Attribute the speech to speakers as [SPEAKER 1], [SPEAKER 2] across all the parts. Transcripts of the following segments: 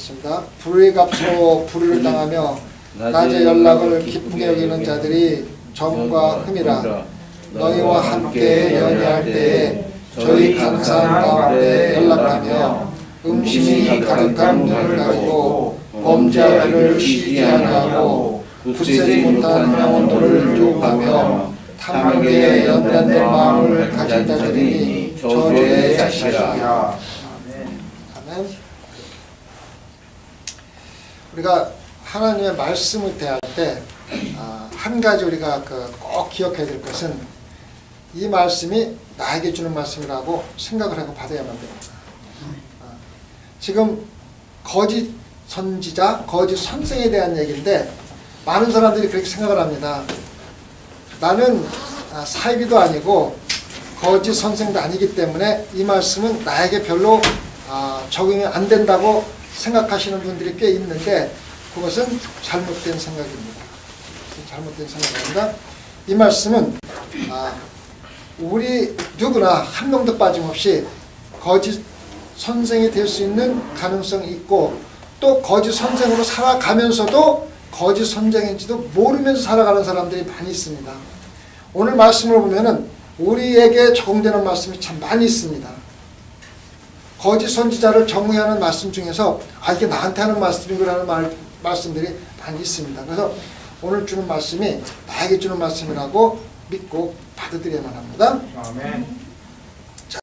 [SPEAKER 1] 읽겠습니다. 불의 값으로 불의를 당하며 낮의 연락을 기쁘게 여기는 자들이 정과 흠이라. 너희와 함께 연애할 때에 저희 강산 가운데 연락하며 음심이 가득한 눈을 가지고 범죄하기를 쉬지 아니하고 굳세지 못한 영혼들을 유혹하며 탐욕에 연단된 마음을 가진 자들이니 저주의 자식이라. 아멘. 우리가 하나님의 말씀을 대할 때 한 가지 우리가 꼭 기억해야 될 것은 이 말씀이 나에게 주는 말씀이라고 생각을 하고 받아야만 됩니다. 지금 거짓 선지자, 거짓 선생에 대한 얘기인데 많은 사람들이 그렇게 생각을 합니다. 나는 사이비도 아니고 거짓 선생도 아니기 때문에 이 말씀은 나에게 별로 적용이 안 된다고 생각하시는 분들이 꽤 있는데 그것은 잘못된 생각입니다. 잘못된 생각입니다. 이 말씀은 우리 누구나 한 명도 빠짐없이 거짓 선생이 될 수 있는 가능성이 있고 또 거짓 선생으로 살아가면서도 거짓 선생인지도 모르면서 살아가는 사람들이 많이 있습니다. 오늘 말씀을 보면은 우리에게 적용되는 말씀이 참 많이 있습니다. 거짓 선지자를 정의하는 말씀 중에서 이게 나한테 하는 말씀이라는 말씀들이 많이 있습니다. 그래서 오늘 주는 말씀이 나에게 주는 말씀이라고 믿고 받아들여야만 합니다.
[SPEAKER 2] 아멘.
[SPEAKER 1] 자,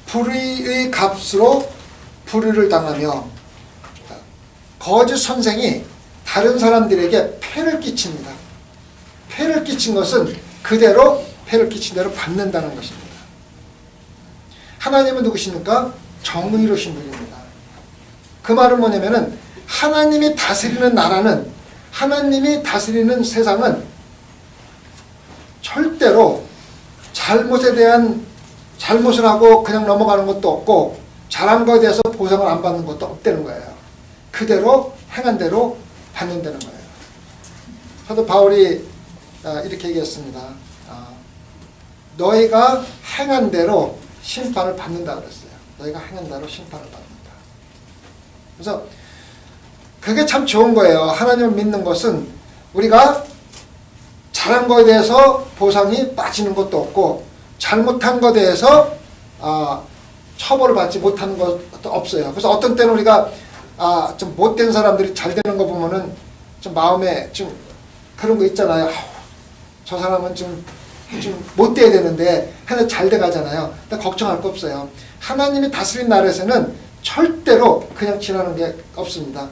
[SPEAKER 1] 불의의 값으로 불의를 당하며 거짓 선생이 다른 사람들에게 폐를 끼칩니다. 폐를 끼친 것은 그대로 폐를 끼친 대로 받는다는 것입니다. 하나님은 누구십니까? 정의로신 분입니다. 그 말은 뭐냐면은 하나님이 다스리는 나라는 하나님이 다스리는 세상은 절대로 잘못에 대한 잘못을 하고 그냥 넘어가는 것도 없고 잘한 것에 대해서 보상을 안 받는 것도 없다는 거예요. 그대로 행한 대로 받는다는 거예요. 사도 바울이 이렇게 얘기했습니다. 너희가 행한 대로 심판을 받는다 그랬어요. 너희가 행한 대로 심판을 받는다. 그래서 그게 참 좋은 거예요. 하나님을 믿는 것은 우리가 잘한 것에 대해서 보상이 빠지는 것도 없고 잘못한 것에 대해서 처벌을 받지 못하는 것도 없어요. 그래서 어떤 때는 우리가 좀 못된 사람들이 잘 되는 거 보면은 좀 마음에 좀 그런 거 있잖아요. 저 사람은 좀 못돼야 되는데 하나 잘 돼가잖아요. 근데 걱정할 거 없어요. 하나님이 다스린 나라에서는 절대로 그냥 지나는 게 없습니다.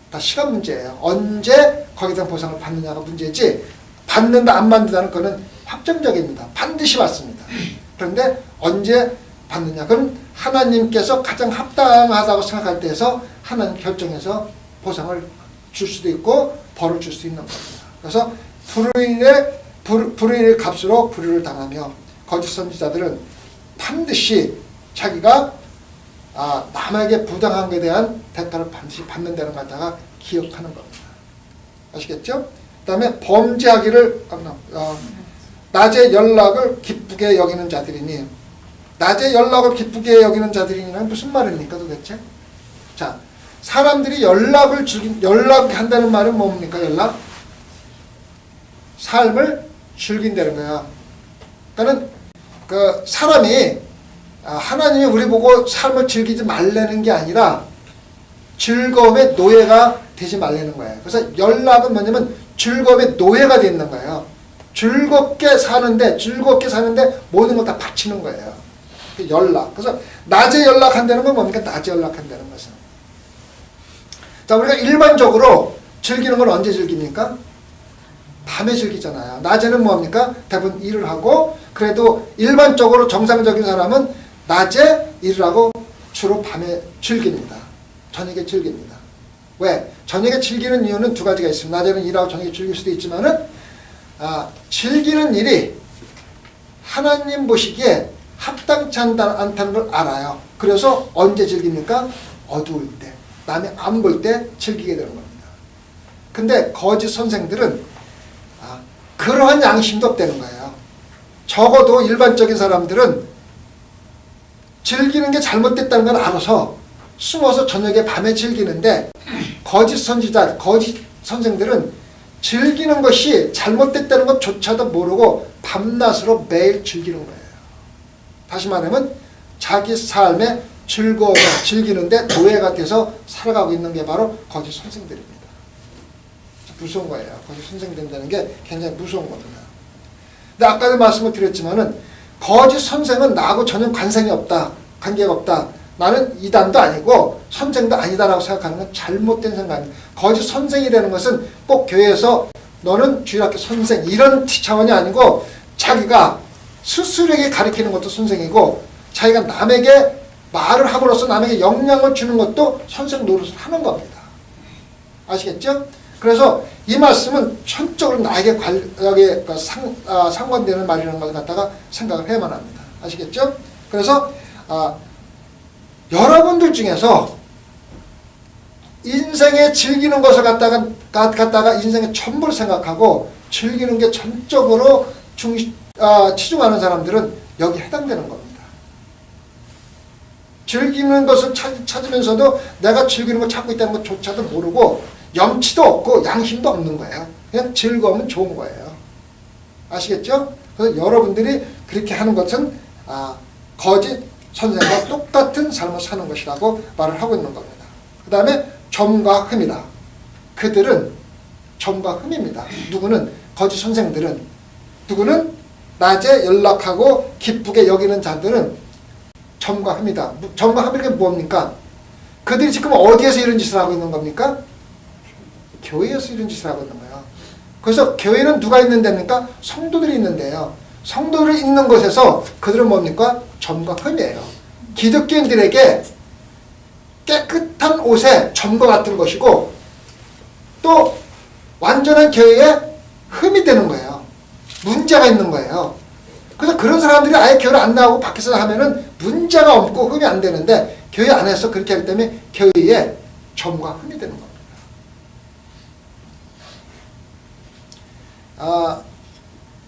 [SPEAKER 1] 다 시간 문제예요. 언제 거기에 대한 보상을 받느냐가 문제지 받는다 안 받는다는 거는 확정적입니다. 반드시 받습니다. 그런데 언제 받느냐 그건 하나님께서 가장 합당하다고 생각할 때에서 하나님 결정해서 보상을 줄 수도 있고 벌을 줄 수 있는 겁니다. 그래서 불의의 값으로 불의를 당하며 거짓 선지자들은 반드시 자기가 남에게 부당한 것에 대한 대가를 반드시 받는다는 걸 갖다가 기억하는 겁니다. 아시겠죠? 그 다음에 범죄하기를 낮에 연락을 기쁘게 여기는 자들이니 낮에 연락을 기쁘게 여기는 자들이니는 무슨 말입니까 도대체? 자, 사람들이 연락한다는 말은 뭡니까? 연락? 삶을 즐긴다는 거야. 그러니까는 그 사람이 하나님이 우리 보고 삶을 즐기지 말라는 게 아니라 즐거움의 노예가 되지 말라는 거예요. 그래서 연락은 뭐냐면 즐거움의 노예가 되는 거예요. 즐겁게 사는데 모든 걸 다 바치는 거예요. 연락. 그래서 낮에 연락한다는 건 뭡니까? 낮에 연락한다는 것은. 자, 우리가 일반적으로 즐기는 건 언제 즐깁니까? 밤에 즐기잖아요. 낮에는 뭡니까? 대부분 일을 하고 그래도 일반적으로 정상적인 사람은 낮에 일을 하고 주로 밤에 즐깁니다. 저녁에 즐깁니다. 왜? 저녁에 즐기는 이유는 두 가지가 있습니다. 낮에는 일하고 저녁에 즐길 수도 있지만은 즐기는 일이 하나님 보시기에 합당치 않다는 걸 알아요. 그래서 언제 즐깁니까? 어두울 때, 남이 안 볼 때 즐기게 되는 겁니다. 근데 거짓 선생들은 그러한 양심도 없다는 거예요. 적어도 일반적인 사람들은 즐기는 게 잘못됐다는 걸 알아서 숨어서 저녁에 밤에 즐기는데 거짓 선지자, 거짓 선생들은 즐기는 것이 잘못됐다는 것조차도 모르고 밤낮으로 매일 즐기는 거예요. 다시 말하면 자기 삶의 즐거움을 즐기는데 노예가 돼서 살아가고 있는 게 바로 거짓 선생들입니다. 무서운 거예요. 거짓 선생 된다는 게 굉장히 무서운 겁니다. 근데 아까도 말씀을 드렸지만은 거짓 선생은 나하고 전혀 관상이 없다. 관계가 없다. 나는 이단도 아니고 선생도 아니다라고 생각하는 건 잘못된 생각입니다. 거짓 선생이라는 것은 꼭 교회에서 너는 주일학교 선생 이런 차원이 아니고 자기가 스스로에게 가르치는 것도 선생이고 자기가 남에게 말을 함으로써 남에게 영향을 주는 것도 선생 노릇을 하는 겁니다. 아시겠죠? 그래서 이 말씀은 전적으로 나에게 상관되는 말이라는 걸 갖다가 생각을 해야만 합니다. 아시겠죠? 그래서 여러분들 중에서 인생에 즐기는 것을 갖다가 인생의 전부를 생각하고 즐기는 게 전적으로 치중하는 사람들은 여기 해당되는 겁니다. 즐기는 것을 찾으면서도 내가 즐기는 걸 찾고 있다는 것조차도 모르고 염치도 없고 양심도 없는 거예요. 그냥 즐거우면 좋은 거예요. 아시겠죠? 그래서 여러분들이 그렇게 하는 것은 거짓 선생과 똑같은 삶을 사는 것이라고 말을 하고 있는 겁니다. 그 다음에 점과 흠이다. 그들은 점과 흠입니다. 누구는 거짓 선생들은 누구는 낮에 연락하고 기쁘게 여기는 자들은 점과 흠이다. 점과 흠이 뭡니까? 그들이 지금 어디에서 이런 짓을 하고 있는 겁니까? 교회에서 이런 짓을 하고 있는 거예요. 그래서 교회는 누가 있는 데입니까? 성도들이 있는데요. 성도들이 있는 곳에서 그들은 뭡니까? 점과 흠이에요. 기독교인들에게 깨끗한 옷에 점과 같은 것이고 또 완전한 교회에 흠이 되는 거예요. 문제가 있는 거예요. 그래서 그런 사람들이 아예 교회를 안 나오고 밖에서 하면은 문제가 없고 흠이 안 되는데 교회 안에서 그렇게 하기 때문에 교회에 점과 흠이 되는 겁니다.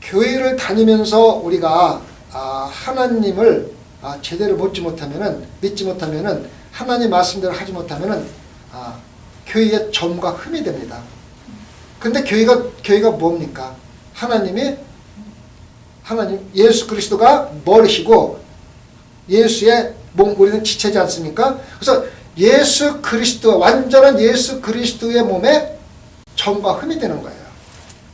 [SPEAKER 1] 교회를 다니면서 우리가 하나님을 제대로 믿지 못하면은 하나님 말씀대로 하지 못하면은 교회에 점과 흠이 됩니다. 근데 교회가 뭡니까? 하나님 예수 그리스도가 머리시고 예수의 몸 우리는 지체지 않습니까? 그래서 예수 그리스도 완전한 예수 그리스도의 몸에 점과 흠이 되는 거예요.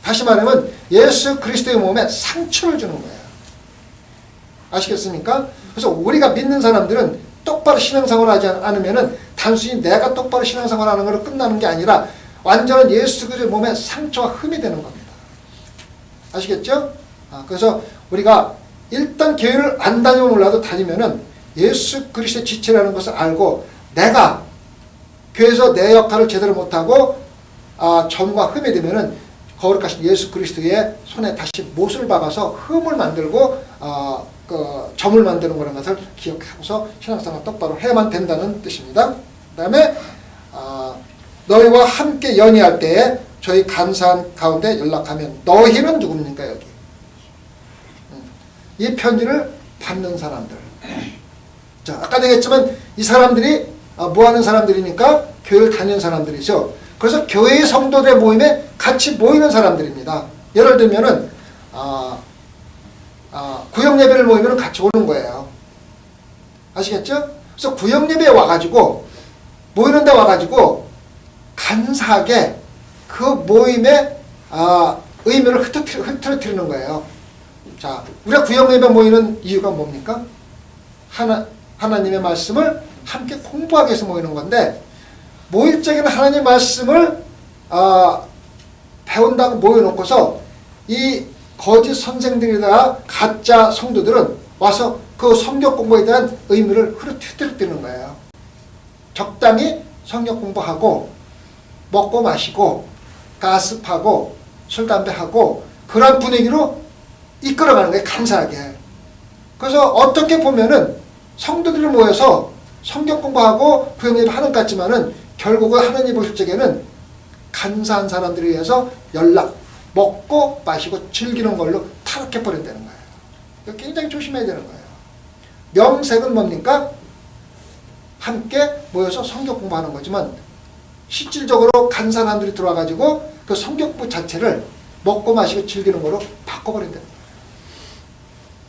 [SPEAKER 1] 다시 말하면 예수 그리스도의 몸에 상처를 주는 거예요. 아시겠습니까? 그래서 우리가 믿는 사람들은 똑바로 신앙생활을 하지 않으면은 단순히 내가 똑바로 신앙생활을 하는 걸로 끝나는 게 아니라 완전한 예수 그리스도의 몸에 상처와 흠이 되는 겁니다. 아시겠죠? 그래서 우리가 일단 교회를 안 다니면 몰라도 다니면은 예수 그리스도의 지체라는 것을 알고 내가 교회에서 내 역할을 제대로 못하고 점과 흠이 되면은 거룩하신 예수 그리스도의 손에 다시 못을 박아서 흠을 만들고 점을 만드는 거라는 것을 기억하고서 신앙생활 똑바로 해야만 된다는 뜻입니다. 그 다음에 너희와 함께 연희할 때에 저희 간사한 가운데 연락하면 너희는 누굽니까 여기? 이 편지를 받는 사람들. 자, 아까 얘기했지만 이 사람들이 뭐하는 사람들입니까? 교회를 다니는 사람들이죠. 그래서 교회의 성도들의 모임에 같이 모이는 사람들입니다. 예를 들면은 구역 예배를 모이면 같이 오는 거예요. 아시겠죠? 그래서 구역 예배에 와가지고 모이는 데 와가지고 간사하게 그 모임의 의미를 흐트러뜨리는 거예요. 자, 우리가 구역 예배 모이는 이유가 뭡니까? 하나님의 말씀을 함께 공부하기 위해서 모이는 건데 모일 적에는 하나님 말씀을 배운다고 모여놓고서 이 거짓 선생들이나 가짜 성도들은 와서 그 성경 공부에 대한 의미를 흐트러뜨리는 거예요. 적당히 성경 공부하고 먹고 마시고 가습하고 술 담배하고 그런 분위기로 이끌어가는 거예요. 감사하게. 그래서 어떻게 보면은 성도들이 모여서 성경 공부하고 구역예배 하는 것 같지만은 결국은 하나님 보실 적에는 간사한 사람들에 의해서 먹고 마시고 즐기는 걸로 타락해버린다는 거예요. 굉장히 조심해야 되는 거예요. 명색은 뭡니까? 함께 모여서 성경 공부하는 거지만 실질적으로 간 사람들이 들어와가지고 그 성경 공부 자체를 먹고 마시고 즐기는 거로 바꿔버린다는 거예요.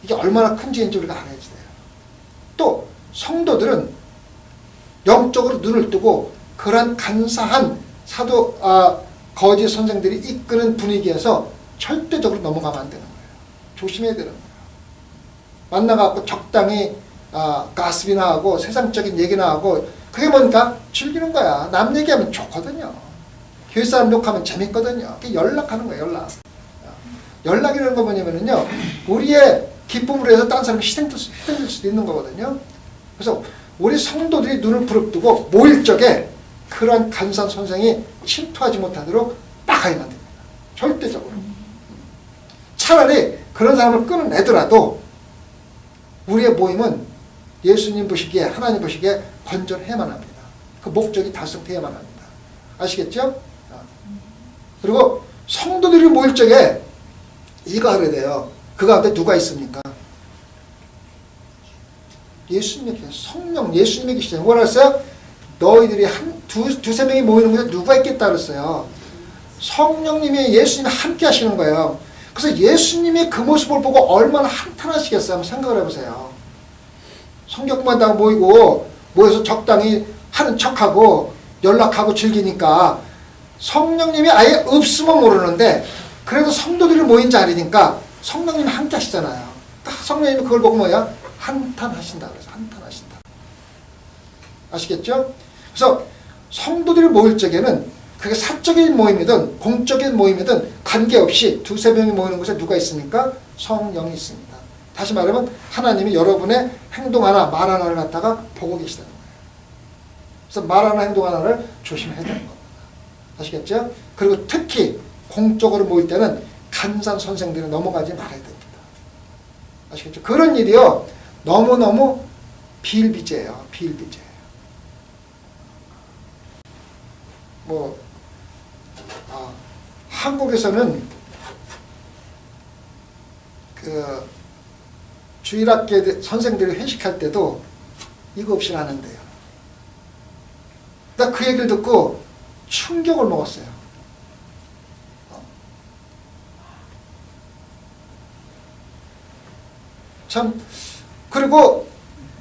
[SPEAKER 1] 이게 얼마나 큰 죄인지 우리가 알아야 돼요. 또 성도들은 영적으로 눈을 뜨고 그런 간사한 거짓 선생들이 이끄는 분위기에서 절대적으로 넘어가면 안 되는 거예요. 조심해야 되는 거예요. 만나갖고 적당히 가스비나 하고 세상적인 얘기나 하고 그게 뭔가 즐기는 거야. 남 얘기하면 좋거든요. 교회 사람 욕하면 재밌거든요. 연락하는 거예요. 연락이라는 거 뭐냐면요, 우리의 기쁨으로 해서 다른 사람이 희생될 수도 있는 거거든요. 그래서 우리 성도들이 눈을 부릅뜨고 모일 적에 그러한 간사한 선생이 침투하지 못하도록 막아야만 됩니다. 절대적으로. 차라리 그런 사람을 끊어내더라도 우리의 모임은 예수님 보시기에, 하나님 보시기에 건전해야만 합니다. 그 목적이 달성되어야만 합니다. 아시겠죠? 그리고 성도들이 모일 적에 이거 하려야 돼요. 그 가운데 누가 있습니까? 예수님이 계세요. 성령 예수님이 계시잖아요. 뭐라 했어요? 너희들이 두세 명이 모이는 곳에 누가 있겠다 그랬어요. 성령님이 예수님이 함께 하시는 거예요. 그래서 예수님의 그 모습을 보고 얼마나 한탄하시겠어요? 한번 생각을 해보세요. 성경만 다 모여서 적당히 하는 척하고 연락하고 즐기니까 성령님이 아예 없으면 모르는데 그래도 성도들이 모인 자리니까 성령님이 함께 하시잖아요. 그러니까 성령님이 그걸 보고 뭐야? 한탄하신다 그래서 한탄하신다. 아시겠죠? 그래서 성도들이 모일 적에는 그게 사적인 모임이든 공적인 모임이든 관계없이 두세 명이 모이는 곳에 누가 있습니까? 성령이 있습니다. 다시 말하면 하나님이 여러분의 행동 하나, 말 하나를 갖다가 보고 계시다는 거예요. 그래서 말 하나, 행동 하나를 조심해야 되는 겁니다. 아시겠죠? 그리고 특히 공적으로 모일 때는 간사한 선생들이 넘어가지 말아야 됩니다. 아시겠죠? 그런 일이요, 너무너무 비일비재예요. 비일비재. 한국에서는 그 주일학교 선생들이 회식할 때도 이거 없이는 안 한대요. 나 그 얘기를 듣고 충격을 먹었어요. 참, 그리고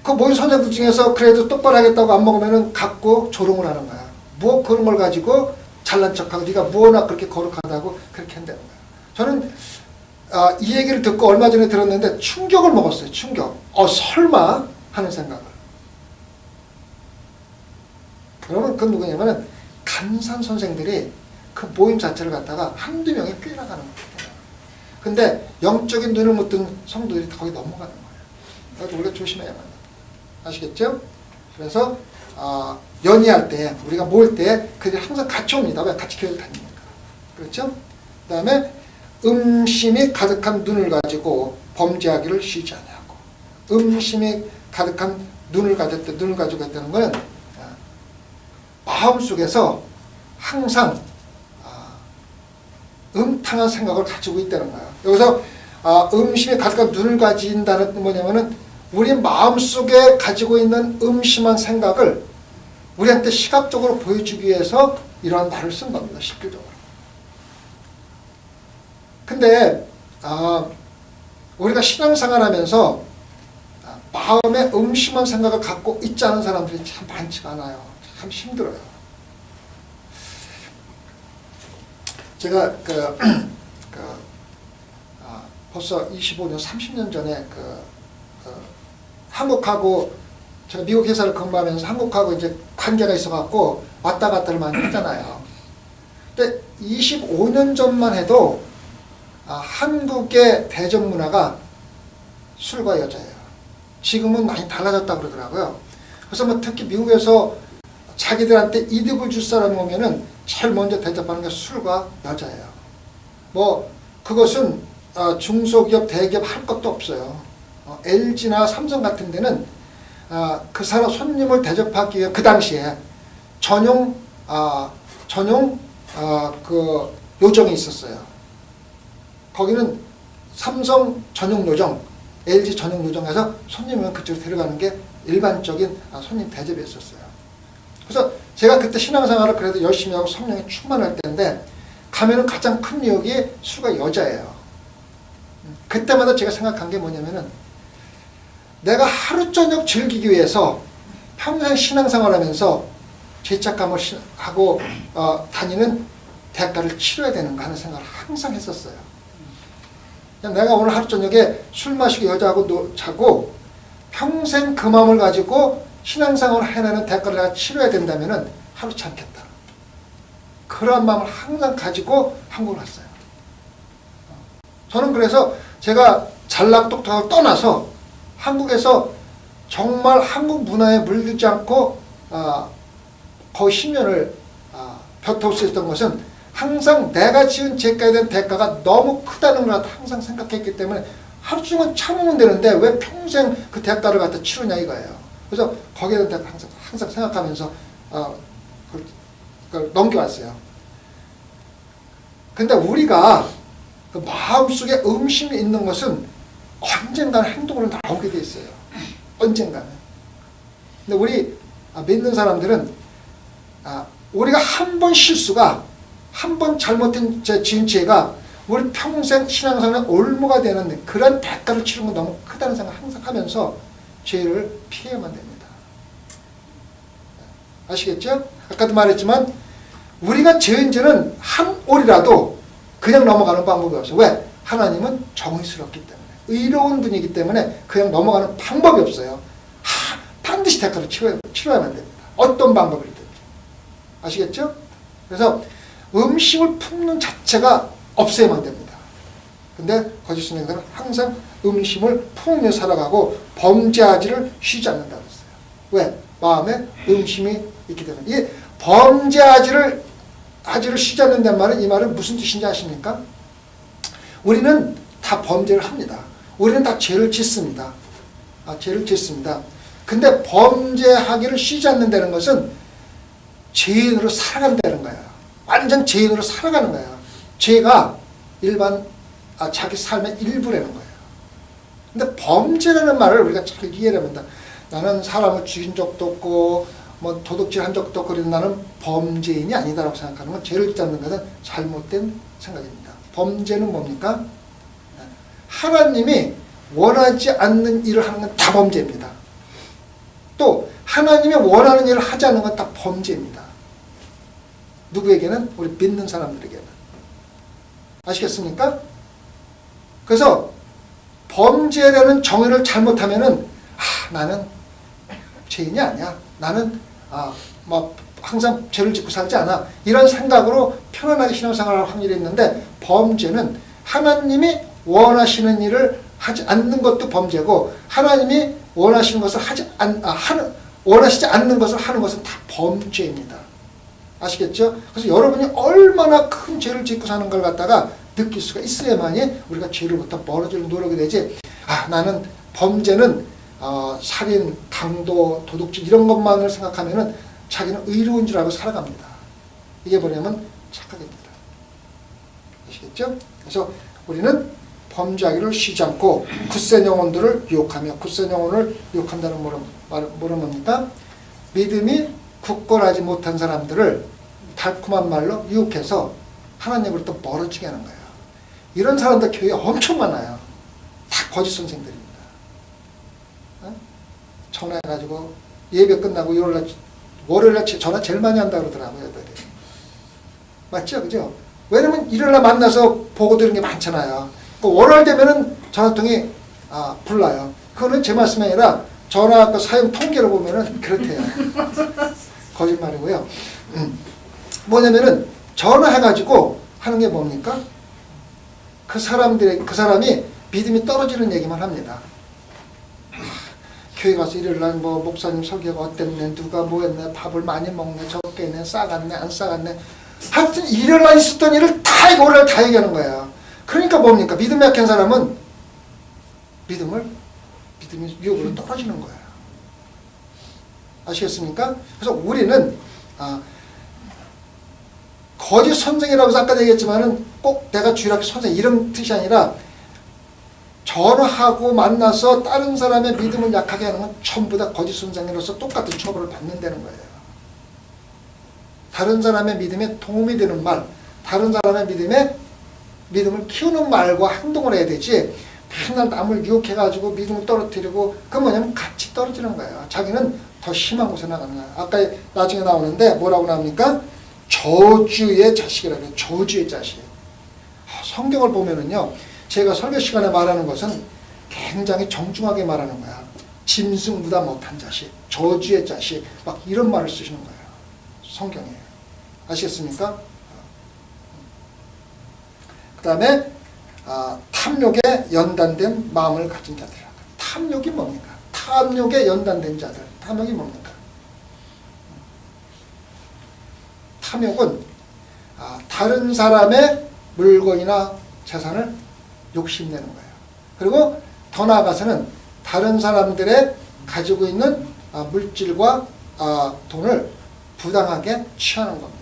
[SPEAKER 1] 그 모인 선생들 중에서 그래도 똑바로 하겠다고 안 먹으면은 갖고 조롱을 하는 거야. 뭐 그런 걸 가지고 잘난 척하고 네가 뭐나 그렇게 거룩하다고 그렇게 한다는 거야. 저는 이 얘기를 듣고 얼마 전에 들었는데 충격을 먹었어요. 충격. 설마 하는 생각을. 그러면 그건 누구냐면은 간사한 선생들이 그 모임 자체를 갖다가 한두 명이 꿰나가는 거예요. 근데 영적인 눈을 못 뜬 성도들이 거기 넘어가는 거예요. 그래서 우리가 조심해야만 해요. 아시겠죠? 그래서 연희할 때, 우리가 모일 때 그들이 항상 같이 옵니다. 왜? 같이 교회를 다니니까. 그렇죠? 그 다음에 음심이 가득한 눈을 가지고 범죄하기를 쉬지 아니하고. 음심이 가득한 눈을 가지고 있다는 것은 마음속에서 항상 음탕한 생각을 가지고 있다는 거예요. 여기서 음심이 가득한 눈을 가진다는 건 뭐냐면은 우리 마음속에 가지고 있는 음심한 생각을 우리한테 시각적으로 보여주기 위해서 이러한 말을 쓴 겁니다. 실질적으로. 근데 우리가 신앙생활 하면서 마음에 음심한 생각을 갖고 있지 않은 사람들이 참 많지가 않아요. 참 힘들어요. 제가 벌써 25년, 30년 전에 한국하고 제가 미국 회사를 근무하면서 한국하고 이제 관계가 있어갖고 왔다 갔다를 많이 했잖아요. 근데 25년 전만 해도 한국의 대전 문화가 술과 여자예요. 지금은 많이 달라졌다 그러더라고요. 그래서 뭐 특히 미국에서 자기들한테 이득을 줄 사람이 오면은 제일 먼저 대접하는 게 술과 여자예요. 뭐 그것은 중소기업, 대기업 할 것도 없어요. LG나 삼성 같은 데는 그 사람 손님을 대접하기 위해 그 당시에 전용 그 요정이 있었어요. 거기는 삼성 전용 요정, LG 전용 요정에서 손님을 그쪽으로 데려가는 게 일반적인 손님 대접이 있었어요. 그래서 제가 그때 신앙생활을 그래도 열심히 하고 성령이 충만할 때인데 가면은 가장 큰 유혹이 수가 여자예요. 그때마다 제가 생각한 게 뭐냐면은 내가 하루 저녁 즐기기 위해서 평생 신앙생활하면서 죄책감을 하고 다니는 대가를 치러야 되는가 하는 생각을 항상 했었어요. 그냥 내가 오늘 하루 저녁에 술 마시고 여자하고 자고 평생 그 마음을 가지고 신앙생활을 해내는 대가를 내가 치러야 된다면 하루치 않겠다. 그러한 마음을 항상 가지고 한국을 왔어요. 저는 그래서 제가 잘나고 똑똑하고 떠나서 한국에서 정말 한국 문화에 물들지 않고 거의 10년을 벼터올 수 있었던 것은 항상 내가 지은 죄가에 대한 대가가 너무 크다는 걸 항상 생각했기 때문에 하루 종일 참으면 되는데 왜 평생 그 대가를 갖다 치르냐 이거예요. 그래서 거기에 대한 대가 항상 생각하면서 그걸 넘겨왔어요. 근데 우리가 그 마음속에 음심이 있는 것은 언젠가는 행동으로 나오게 돼 있어요. 언젠가는. 근데 우리 믿는 사람들은 우리가 한 번 실수가 한 번 잘못된 지은 죄가 우리 평생 신앙생활에 올무가 되는 그런 대가를 치르는 건 너무 크다는 생각을 항상 하면서 죄를 피해야만 됩니다. 아시겠죠? 아까도 말했지만 우리가 지은 죄는 한 올이라도 그냥 넘어가는 방법이 없어요. 왜? 하나님은 정의스럽기 때문에 의로운 분이기 때문에 그냥 넘어가는 방법이 없어요. 반드시 대가를 치러야만 됩니다. 어떤 방법이든지. 아시겠죠? 그래서 음식을 품는 자체가 없어야만 됩니다. 근데 거짓 선생들은 항상 음식을 품으며 살아가고 범죄하지를 쉬지 않는다고 했어요. 왜? 마음에 음심이 있기 때문에. 이 범죄하지를 쉬지 않는다는 말은 이 말은 무슨 뜻인지 아십니까? 우리는 다 범죄를 합니다. 우리는 다 죄를 짓습니다. 죄를 짓습니다. 근데 범죄하기를 쉬지 않는다는 것은 죄인으로 살아간다는 거예요. 완전 죄인으로 살아가는 거예요. 죄가 일반 자기 삶의 일부라는 거예요. 근데 범죄라는 말을 우리가 잘 이해를 합니다. 나는 사람을 죽인 적도 없고 뭐 도둑질한 적도 없고 그래도 나는 범죄인이 아니다라고 생각하는 건 죄를 짓지 않는 것은 잘못된 생각입니다. 범죄는 뭡니까? 하나님이 원하지 않는 일을 하는 건 다 범죄입니다. 또 하나님이 원하는 일을 하지 않는 건 다 범죄입니다. 누구에게는? 우리 믿는 사람들에게는. 아시겠습니까? 그래서 범죄라는 정의를 잘못하면은 나는 죄인이 아니야. 나는 뭐 항상 죄를 짓고 살지 않아. 이런 생각으로 편안하게 신앙생활을 할 확률이 있는데 범죄는 하나님이 원하시는 일을 하지 않는 것도 범죄고 하나님이 원하시는 것을 원하시지 않는 것을 하는 것은 다 범죄입니다. 아시겠죠? 그래서 여러분이 얼마나 큰 죄를 짓고 사는 걸 갖다가 느낄 수가 있어야만이 우리가 죄로부터 멀어질 노력이 되지. 나는 범죄는 살인, 강도, 도둑질 이런 것만을 생각하면은 자기는 의로운 줄 알고 살아갑니다. 이게 뭐냐면 착각입니다. 아시겠죠? 그래서 우리는 범죄하기를 쉬지 않고 굳센 영혼들을 유혹하며, 굳센 영혼을 유혹한다는 말은 뭡니까? 믿음이 굳건하지 못한 사람들을 달콤한 말로 유혹해서 하나님으로부터 멀어지게 하는 거예요. 이런 사람들 교회에 엄청 많아요. 다 거짓 선생들입니다. 전화해가지고 예배 끝나고 월요일날 전화 제일 많이 한다고 그러더라고요. 애들이. 맞죠? 그죠? 왜냐면 일요일날 만나서 보고 들은 게 많잖아요. 월요일 되면은 전화통이 불러요. 그거는 제 말씀이 아니라 전화 사용 통계를 보면은 그렇대요. 거짓말이고요. 뭐냐면은 전화해가지고 하는 게 뭡니까? 그 사람이 믿음이 떨어지는 얘기만 합니다. 교회 가서 일요일날 뭐 목사님 설교가 어땠네, 누가 뭐 했네, 밥을 많이 먹네, 적게 했네, 싸갔네, 안 싸갔네. 하여튼 일요일날 있었던 일을 다 월요일 다 얘기하는 거예요. 그러니까 뭡니까? 믿음이 약한 사람은 믿음이 유혹으로 떨어지는 거예요. 아시겠습니까? 그래서 우리는 거짓 선생이라고 해서 아까 얘기했지만은 꼭 내가 주일학교 선생 이런 뜻이 아니라 전화하고 만나서 다른 사람의 믿음을 약하게 하는 건 전부 다 거짓 선생으로서 똑같은 처벌을 받는다는 거예요. 다른 사람의 믿음에 도움이 되는 말, 다른 사람의 믿음을 키우는 말과 행동을 해야 되지, 맨날 남을 유혹해가지고 믿음을 떨어뜨리고, 그건 뭐냐면 같이 떨어지는 거예요. 자기는 더 심한 곳에 나가는 거예요. 아까 나중에 나오는데 뭐라고 나옵니까? 저주의 자식이라고 해요. 저주의 자식. 성경을 보면은요, 제가 설교 시간에 말하는 것은 굉장히 정중하게 말하는 거야. 짐승보다 못한 자식, 저주의 자식, 막 이런 말을 쓰시는 거예요. 성경에. 아시겠습니까? 그 다음에 탐욕에 연단된 마음을 가진 자들이라. 탐욕이 뭡니까? 탐욕에 연단된 자들. 탐욕이 뭡니까? 탐욕은 다른 사람의 물건이나 재산을 욕심내는 거예요. 그리고 더 나아가서는 다른 사람들의 가지고 있는 물질과 돈을 부당하게 취하는 겁니다.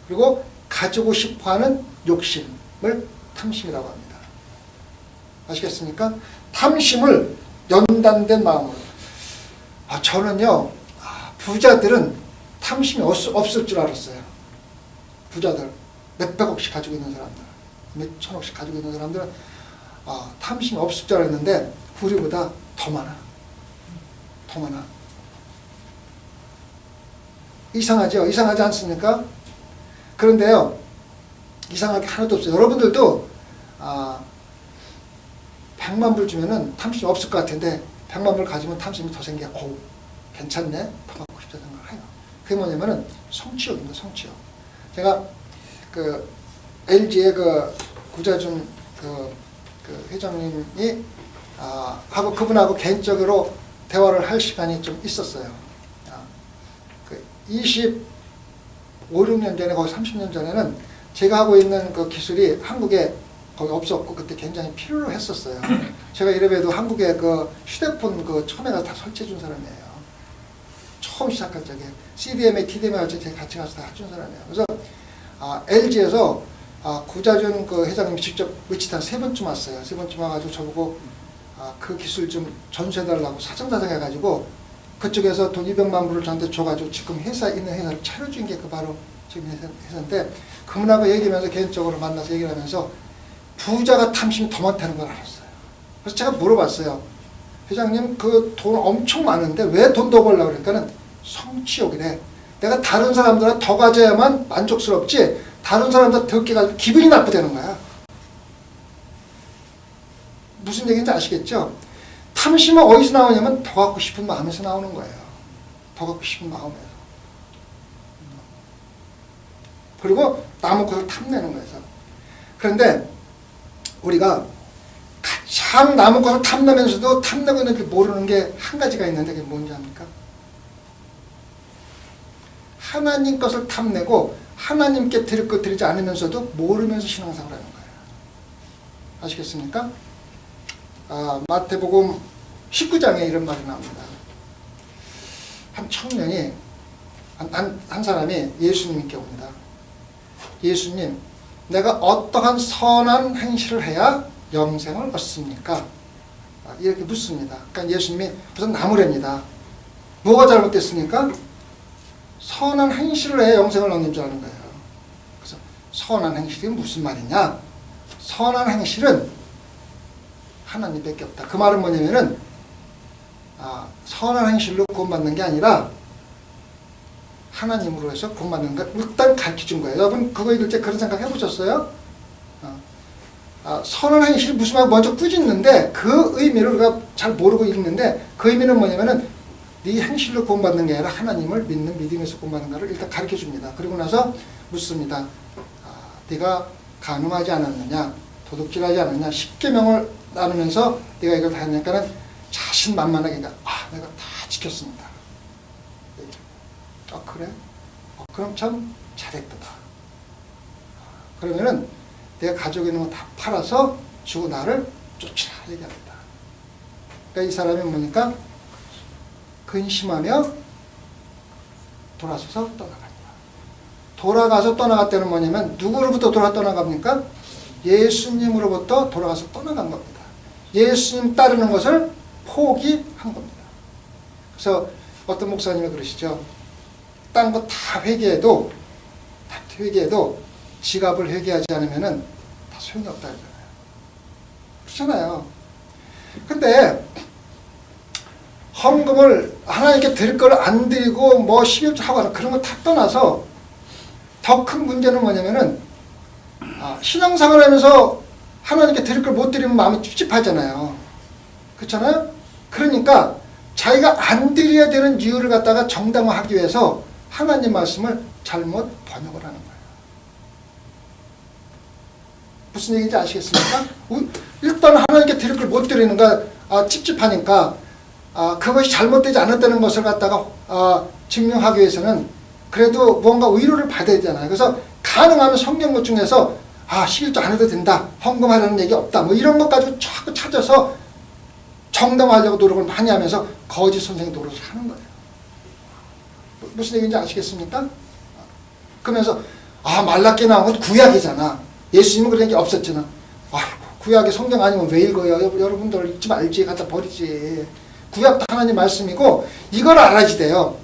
[SPEAKER 1] 그리고 가지고 싶어하는 욕심을 탐심이라고 합니다. 아시겠습니까? 탐심을 연단된 마음으로. 저는요, 부자들은 탐심이 없을 줄 알았어요. 부자들, 몇백억씩 가지고 있는 사람들, 몇천억씩 가지고 있는 사람들은 탐심이 없을 줄 알았는데 우리보다 더 많아. 더 많아. 이상하죠? 이상하지 않습니까? 그런데요, 이상하게 하나도 없어요. 여러분들도 100만 불 주면은 탐심이 없을 것 같은데 100만 불 가지면 탐심이 더 생겨. 괜찮네? 더 갖고 싶다 생각을 해요. 그게 뭐냐면은 성취욕입니다. 성취욕. 제가 그 LG의 그 구자준 그 회장님이 하고 그분하고 개인적으로 대화를 할 시간이 좀 있었어요. 그 25, 6년 전에, 거의 30년 전에는 제가 하고 있는 그 기술이 한국에 거기 없었고 그때 굉장히 필요로 했었어요. 제가 이래봬도 한국에 그 휴대폰 그 처음에 가서 다 설치해 준 사람이에요. 처음 시작할 적에 CDMA, TDMA 할 적에 같이 가서 다 해준 사람이에요. 그래서 LG에서 구자준 그 회장님이 직접 위치탄 3번쯤 왔어요. 3번쯤 와가지고 저보고 그 기술 좀 전수해달라고 사정사정 해가지고 그쪽에서 돈 200만 불을 저한테 줘가지고 지금 있는 회사를 차려준 게 그 바로 지금 회사인데, 그분하고 얘기하면서 개인적으로 만나서 얘기를 하면서 부자가 탐심이 더 많다는 걸 알았어요. 그래서 제가 물어봤어요. 회장님, 그 돈 엄청 많은데 왜 돈 더 벌려고 그러니까는 성취욕이래. 내가 다른 사람들한테 더 가져야만 만족스럽지, 다른 사람한테 더 가지고 기분이 나쁘다는 거야. 무슨 얘기인지 아시겠죠? 탐심은 어디서 나오냐면 더 갖고 싶은 마음에서 나오는 거예요. 더 갖고 싶은 마음에서. 그리고 남의 것을 탐내는 거예요. 그런데 우리가 가장 남의 것을 탐내면서도 탐내고 있는지 모르는 게 한 가지가 있는데 그게 뭔지 압니까? 하나님 것을 탐내고 하나님께 드릴 것 드리지 않으면서도 모르면서 신앙생활을 하는 거예요. 아시겠습니까? 마태복음 19장에 이런 말이 나옵니다. 한 청년이 한 사람이 예수님께 옵니다. 예수님, 내가 어떠한 선한 행실을 해야 영생을 얻습니까? 이렇게 묻습니다. 그러니까 예수님이 무슨 나무랍니다. 뭐가 잘못됐습니까? 선한 행실을 해야 영생을 얻는 줄 아는 거예요. 그래서 선한 행실이 무슨 말이냐? 선한 행실은 하나님밖에 없다. 그 말은 뭐냐면은 선한 행실로 구원받는 게 아니라 하나님으로 해서 구원받는 걸 일단 가르쳐준 거예요. 여러분 그거 읽을 때 그런 생각 해보셨어요? 선한 행실이 무슨 말 먼저 꾸짖는데 그 의미를 우리가 잘 모르고 읽는데 그 의미는 뭐냐면은 네 행실로 구원받는 게 아니라 하나님을 믿는 믿음에서 구원받는 것을 일단 가르쳐줍니다. 그리고 나서 묻습니다. 네가 간음하지 않았느냐, 도둑질하지 않았느냐, 10계명을 나누면서 네가 이걸 다 했으니까는 자신만만하게 내가 다 지켰습니다. 그래? 그럼 참 잘했다. 그러면은 내가 가지고 있는 거 다 팔아서 주고 나를 쫓으라 얘기합니다. 그러니까 이 사람이 뭐니까 근심하며 돌아서서 떠나갑니다. 돌아가서 떠나갔다는 뭐냐면 누구로부터 떠나갑니까? 예수님으로부터 돌아가서 떠나간 겁니다. 예수님 따르는 것을 포기한 겁니다. 그래서 어떤 목사님이 그러시죠. 딴 거 다 회개해도 지갑을 회개하지 않으면은 다 소용이 없다 그러잖아요. 그렇잖아요. 근데 헌금을 하나님께 드릴 걸 안 드리고 뭐 12조 하고 하는 그런 거 다 떠나서 더 큰 문제는 뭐냐면은 신앙생활을 하면서 하나님께 드릴 걸 못 드리면 마음이 찝찝하잖아요. 그렇잖아요. 그러니까 자기가 안 드려야 되는 이유를 갖다가 정당화하기 위해서 하나님 말씀을 잘못 번역을 하는 거예요. 무슨 얘기인지 아시겠습니까? 일단 하나님께 드릴 걸 못 드리는가 찝찝하니까 그것이 잘못되지 않았다는 것을 갖다가 증명하기 위해서는 그래도 뭔가 위로를 받아야 되잖아요. 그래서 가능하면 성경것 중에서 11조 안 해도 된다, 헌금하라는 얘기 없다, 뭐 이런 것 가지고 자꾸 찾아서 정당화하려고 노력을 많이 하면서 거짓 선생 노릇을 하는 거예요. 무슨 얘기인지 아시겠습니까? 그러면서 말라게 나온 건 구약이잖아. 예수님은 그런 게 없었잖아. 구약이 성경 아니면 왜 읽어요? 여러분들 읽지 말지, 갖다 버리지. 구약도 하나님 말씀이고 이걸 알아야지 돼요.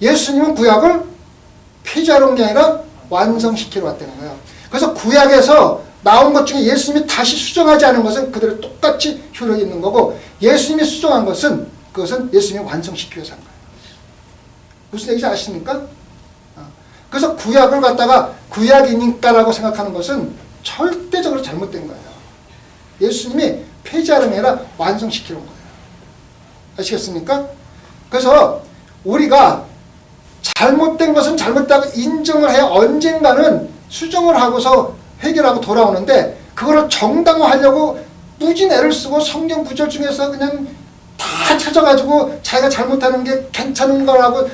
[SPEAKER 1] 예수님은 구약을 폐지하러 온 게 아니라 완성시키러 왔다는 거예요. 그래서 구약에서 나온 것 중에 예수님이 다시 수정하지 않은 것은 그대로 똑같이 효력이 있는 거고, 예수님이 수정한 것은 그것은 예수님이 완성시키기 위해서 한 거예요. 무슨 얘기인지 아십니까? 그래서 구약을 갖다가 구약이니까라고 생각하는 것은 절대적으로 잘못된 거예요. 예수님이 폐지하는 게 아니라 완성시키는 거예요. 아시겠습니까? 그래서 우리가 잘못된 것은 잘못다고 인정을 해야 언젠가는 수정을 하고서 해결하고 돌아오는데, 그거를 정당화하려고 무진 애를 쓰고 성경 구절 중에서 그냥 다 찾아가지고 자기가 잘못하는 게 괜찮은 거라고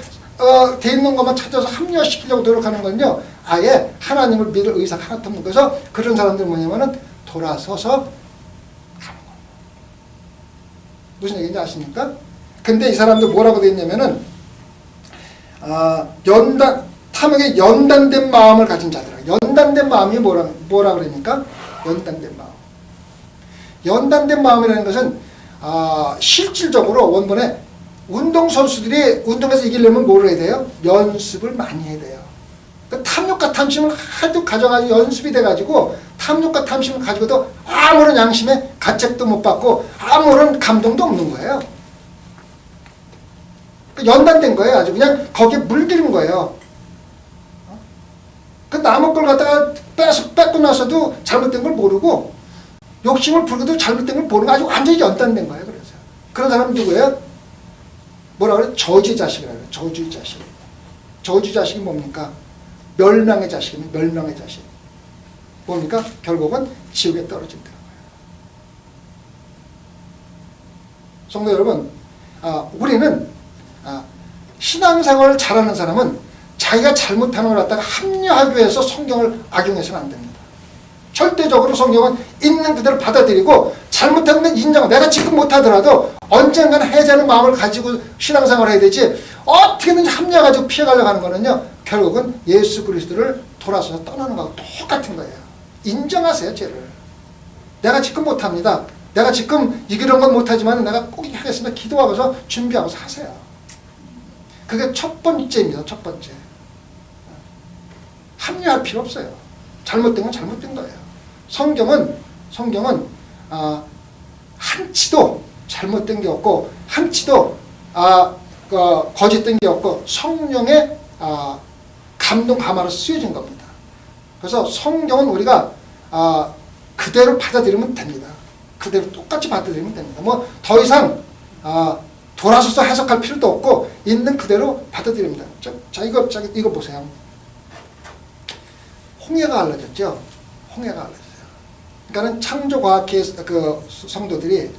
[SPEAKER 1] 돼 있는 것만 찾아서 합리화시키려고 노력하는 건요, 아예 하나님을 믿을 의사가 하나도 없는 거예요. 그래서 그런 사람들은 뭐냐면은 돌아서서 가는 거예요. 무슨 얘기인지 아십니까? 근데 이 사람들 뭐라고 돼 있냐면은 탐욕에 연단된 마음을 가진 자들. 연단된 마음이 뭐라 그러니까? 연단된 마음. 연단된 마음이라는 것은 실질적으로 원본에 운동선수들이 운동에서 이기려면 뭘 해야 돼요? 연습을 많이 해야 돼요. 그 탐욕과 탐심을 하도 가져가지고 연습이 돼가지고 탐욕과 탐심을 가지고도 아무런 양심에 가책도 못 받고 아무런 감동도 없는 거예요. 연단된 거예요. 아주 그냥 거기에 물들인 거예요. 그 남의 걸 갖다가 뺏고 나서도 잘못된 걸 모르고 욕심을 부리고도 잘못된 걸 모르고 아주 완전히 연단된 거예요. 그래서 그런 사람은 누구예요? 뭐라 그래요? 저주의 자식이라고 해요. 저주의 자식. 저주의 자식이 뭡니까? 멸망의 자식입니다. 멸망의 자식. 뭡니까? 결국은 지옥에 떨어진다는 거예요. 성도 여러분, 우리는 신앙생활을 잘하는 사람은 자기가 잘못하는 걸 갖다가 합리화하기 위해서 성경을 악용해서는 안 됩니다. 절대적으로 성경은 있는 그대로 받아들이고 잘못한 건 인정하고, 내가 지금 못하더라도 언젠가는 해자는 마음을 가지고 신앙생활을 해야 되지, 어떻게든지 합리화가지고 피해가려고 하는 거는요, 결국은 예수 그리스도를 돌아서서 떠나는 거하고 똑같은 거예요. 인정하세요, 죄를. 내가 지금 못합니다. 내가 지금 이런 건 못하지만 내가 꼭 하겠습니다. 기도하고서 준비하고서 하세요. 그게 첫 번째입니다. 첫 번째. 합리화할 필요 없어요. 잘못된 건 잘못된 거예요. 성경은 한치도 잘못된 게 없고 한치도 거짓된 게 없고 성령의 감동 감화로 쓰여진 겁니다. 그래서 성경은 우리가 그대로 받아들이면 됩니다. 그대로 똑같이 받아들이면 됩니다. 뭐 더 이상 돌아서서 해석할 필요도 없고 있는 그대로 받아들입니다. 자, 이거 보세요. 홍해가 갈라졌죠. 홍해가 갈라졌어요. 그러니까는 창조과학회 그 성도들이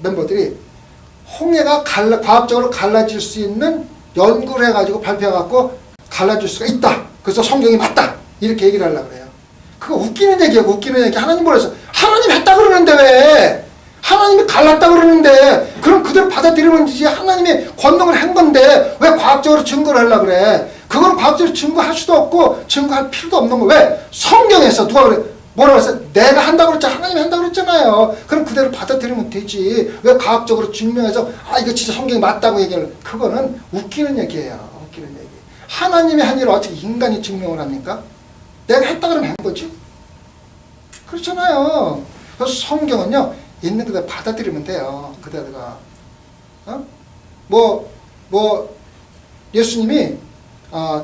[SPEAKER 1] 멤버들이 홍해가 과학적으로 갈라질 수 있는 연구를 해가지고 발표해갖고 갈라질 수가 있다. 그래서 성경이 맞다. 이렇게 얘기를 하려고 그래요. 그거 웃기는 얘기예요. 웃기는 얘기. 하나님 뭐래서 하나님 했다 그러는데 왜? 하나님이 갈랐다 그러는데 그럼 그대로 받아들이면 이제 하나님이 권능을 한 건데 왜 과학적으로 증거를 하려고 그래? 그건 과학적으로 증거할 수도 없고 증거할 필요도 없는 거. 왜? 성경에서 누가 그래? 뭐라고 했어요? 내가 한다고 그랬잖아. 하나님이 한다고 그랬잖아요. 그럼 그대로 받아들이면 되지. 왜 과학적으로 증명해서 이거 진짜 성경이 맞다고 얘기를. 그거는 웃기는 얘기예요. 웃기는 얘기. 하나님이 한 일을 어떻게 인간이 증명을 합니까? 내가 했다 그러면 한 거지. 그렇잖아요. 그래서 성경은요, 있는 그대로 받아들이면 돼요. 그대로가. 예수님이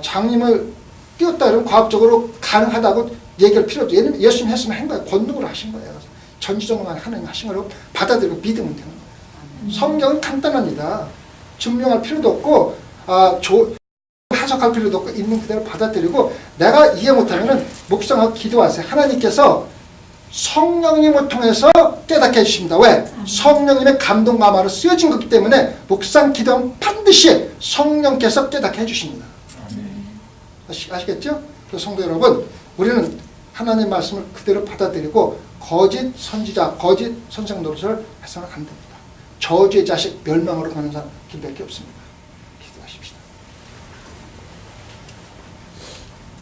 [SPEAKER 1] 장님을 띄웠다 그러면 과학적으로 가능하다고 얘기할 필요 없죠. 왜냐면 예수님이 했으면 한 거예요. 권능으로 하신 거예요. 전지전능한 하나님 하신 거로 받아들이고 믿으면 되는 거예요. 성경은 간단합니다. 증명할 필요도 없고 해석할 필요도 없고 있는 그대로 받아들이고 내가 이해 못하면 묵상하고 기도하세요. 하나님께서 성령님을 통해서 깨닫게 해주십니다. 왜? 성령님의 감동 감화로 쓰여진 거기 때문에 묵상 기도하면 반드시 성령께서 깨닫게 해주십니다. 아시겠죠? 그래서 성도 여러분, 우리는 하나님 말씀을 그대로 받아들이고 거짓 선지자, 거짓 선생 노릇을 해서는 안 됩니다. 저주의 자식 멸망으로 가는 사람 길밖에 없습니다.